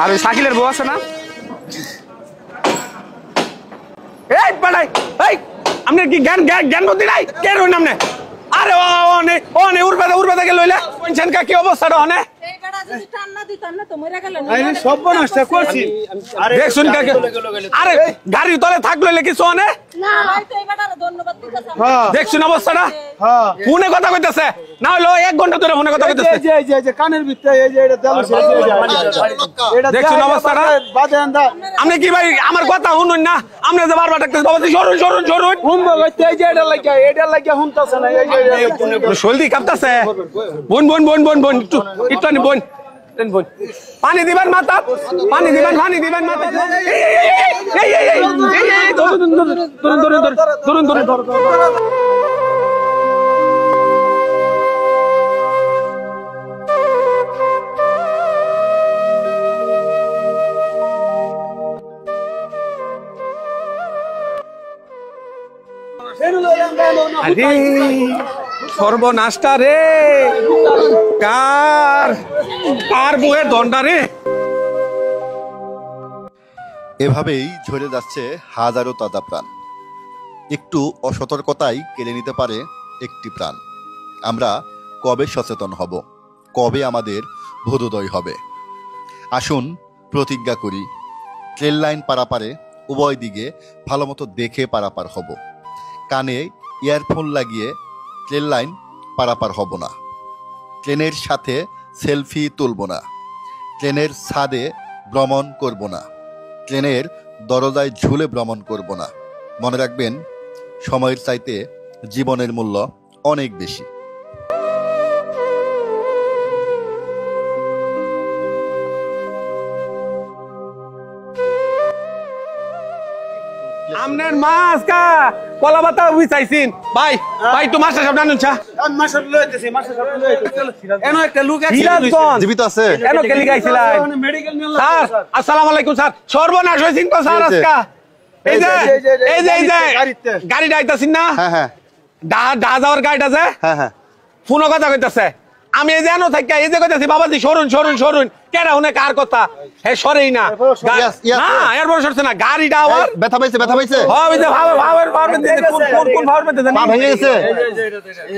আর ওই শাকিলের বউ আছে না, এই পাড়াই এই আপনি কি জ্ঞান জ্ঞান বুদ্ধি নাই কে রইন আপনি? আরে ও উড়বে থেকে লইলে কোনছেন কি অবস্থাটা হনে এই বেটা যদি টান না দিত না তো মরে গেল না। আরে সব নষ্ট করছি। আরে দেখছুন কাকে, আরে গাড়ির তলে থাকলো কি সোনে না ভাই তো এই বেটার ধন্যবাদ দিতেছ। হ্যাঁ দেখছুন অবস্থাটা। হ্যাঁ ফোনে কথা কইতাছে না হলো 1 ঘন্টা ধরে ফোনে কথা কইতাছে। এই যে কানের ভিতরে এই যে এটা দেলো এটা দেখছুন অবস্থাটা বাদে আন্দা। আপনি কি ভাই আমার কথা শুনুন না, আপনি যে বারবার ডাকতেছেন বাবা সরুন হুমবা কইতে এই যে এটা লাগিয়া হুমতাছে না এই যে শলদি কাঁপতাছে। বোন একটু নি বোন পানি দিবেন মাথা, পানি দিবেন মাথা। এই ধরুন সর্বনাশটা রে, কার বুয়ের দণ্ডা রে। এভাবেই ঝরে যাচ্ছে হাজারো তাজা প্রাণ। একটু অসতর্কতাই কেড়ে নিতে পারে একটি প্রাণ। আমরা কবে সচেতন হব, কবে আমাদের বোধোদয় হবে? আসুন প্রতিজ্ঞা করি, ট্রেন লাইন পারাপারে উভয় দিকে ভালো মতো দেখে পারাপার হব। কানে ইয়ারফোন লাগিয়ে ট্রেন লাইন পারাপার হব না। ট্রেনের সাথে সেলফি তুলব না। ট্রেনের ছাদে ভ্রমণ করব না। ট্রেনের দরজায় ঝুলে ভ্রমণ করব না। মনে রাখবেন, সময়ের চাইতে জীবনের মূল্য অনেক বেশি। আমনের মাছ কা কলা পাতা উইছাইছিন ভাই তো মাছটা সব জানুন ছা আমি মাছটা লইতেছি এনো একটা লোক আছে জীবিত আছে এনো কে লিগাইছিলেন মেডিকেল নিয়ে স্যার আসসালামু আলাইকুম স্যার সর্বনাশ হইছিন তো স্যার আজকা এই যে গাড়িটা আইতাছিন না হ্যাঁ ডা যাওয়ার গাড়িটা যে হ্যাঁ ফোন কথা কইতাছে আমি এই যে এনো থাকি এই যে কইতাছি বাবাজি সরুন কেডা হুনে কার কথা হে সরেই না না এরপর সরছে না গাড়িটা আবার ব্যথা পাইছে হ্যাঁ ওই যে ভাবের কোন ভাবের মধ্যে জানি পা ভেঙে গেছে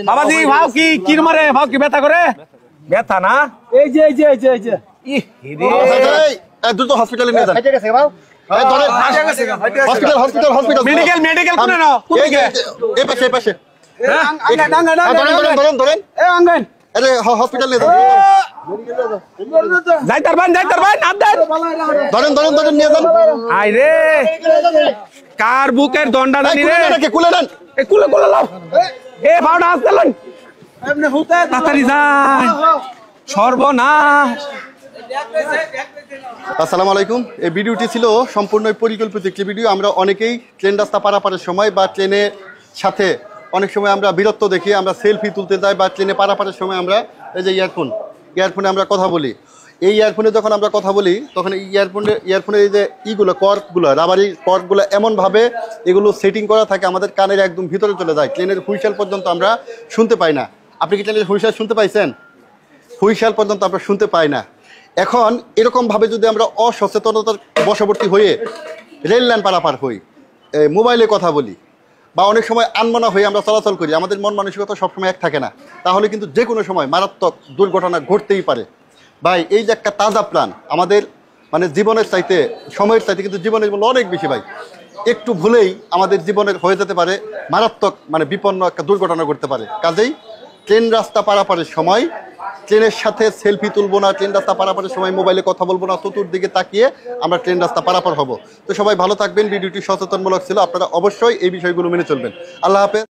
বাবাজি ভাও কি মারে ভাও কি ব্যথা করে ব্যথা না এই যে এই দ্রুত হসপিটালে নিয়ে যান হয়ে গেছে ভাও এই ধরে হসপিটাল মেডিকেল কোনে নাও কোন দিকে এই পাশে ধরেন এই আঙ্গন আরে হসপিটাল নিয়ে যান যাইতার ভাই নাম দেন ধরেন নিয়ে যান আই রে কার বুকের দণ্ডা জানি রে কুলে দেন এ কুলে লাও এ ভাওনা আসলেন এমনি হুতে তাড়াতাড়ি যান সর্বনাশ। আসসালামু আলাইকুম। এই ভিডিওটি ছিল সম্পূর্ণ পরিকল্পিত একটি ভিডিও। আমরা অনেকেই ট্রেন রাস্তা পারাপারের সময় বা ট্রেনের সাথে অনেক সময় আমরা বীরত্ব দেখি, আমরা সেলফি তুলতে যাই বা ট্রেনে পারাপারের সময় আমরা এই যে ইয়ারফোনে আমরা কথা বলি। এই ইয়ারফোনে যখন আমরা কথা বলি তখন এই ইয়ারফোনের এই যে কর্কগুলো রাবারি কর্কগুলো এমনভাবে এগুলো সেটিং করা থাকে আমাদের কানের একদম ভিতরে চলে যায়, ট্রেনের হুইসেল পর্যন্ত আমরা শুনতে পাই না। আপনি কি ট্রেনের হুইসেল শুনতে পাইছেন? হুইসেল পর্যন্ত আমরা শুনতে পাই না। এখন এরকমভাবে যদি আমরা অসচেতনতার বশবর্তী হয়ে রেল লাইন পারাপার হই, মোবাইলে কথা বলি বা অনেক সময় আনমনা হয়ে আমরা চলাচল করি, আমাদের মন মানসিকতা সবসময় এক থাকে না, তাহলে কিন্তু যে কোনো সময় মারাত্মক দুর্ঘটনা ঘটতেই পারে। ভাই এই যে একটা তাজা প্রাণ আমাদের মানে জীবনের চাইতে সময়ের চাইতে কিন্তু জীবনের মূল্য অনেক বেশি। ভাই একটু ভুলেই আমাদের জীবনের হয়ে যেতে পারে মারাত্মক মানে বিপন্ন একটা দুর্ঘটনা ঘটতে পারে। কাজেই ট্রেন রাস্তা পারাপারের সময় ট্রেনের সাথে সেলফি তুলবো না, ট্রেন রাস্তা পারাপারের সময় মোবাইলে কথা বলবো না, চতুর্দিকে তাকিয়ে আমরা ট্রেন রাস্তা পারাপার হব। তো সবাই ভালো থাকবেন। ভিডিওটি সচেতনমূলক ছিল, আপনারা অবশ্যই এই বিষয়গুলো মেনে চলবেন। আল্লাহ হাফেজ।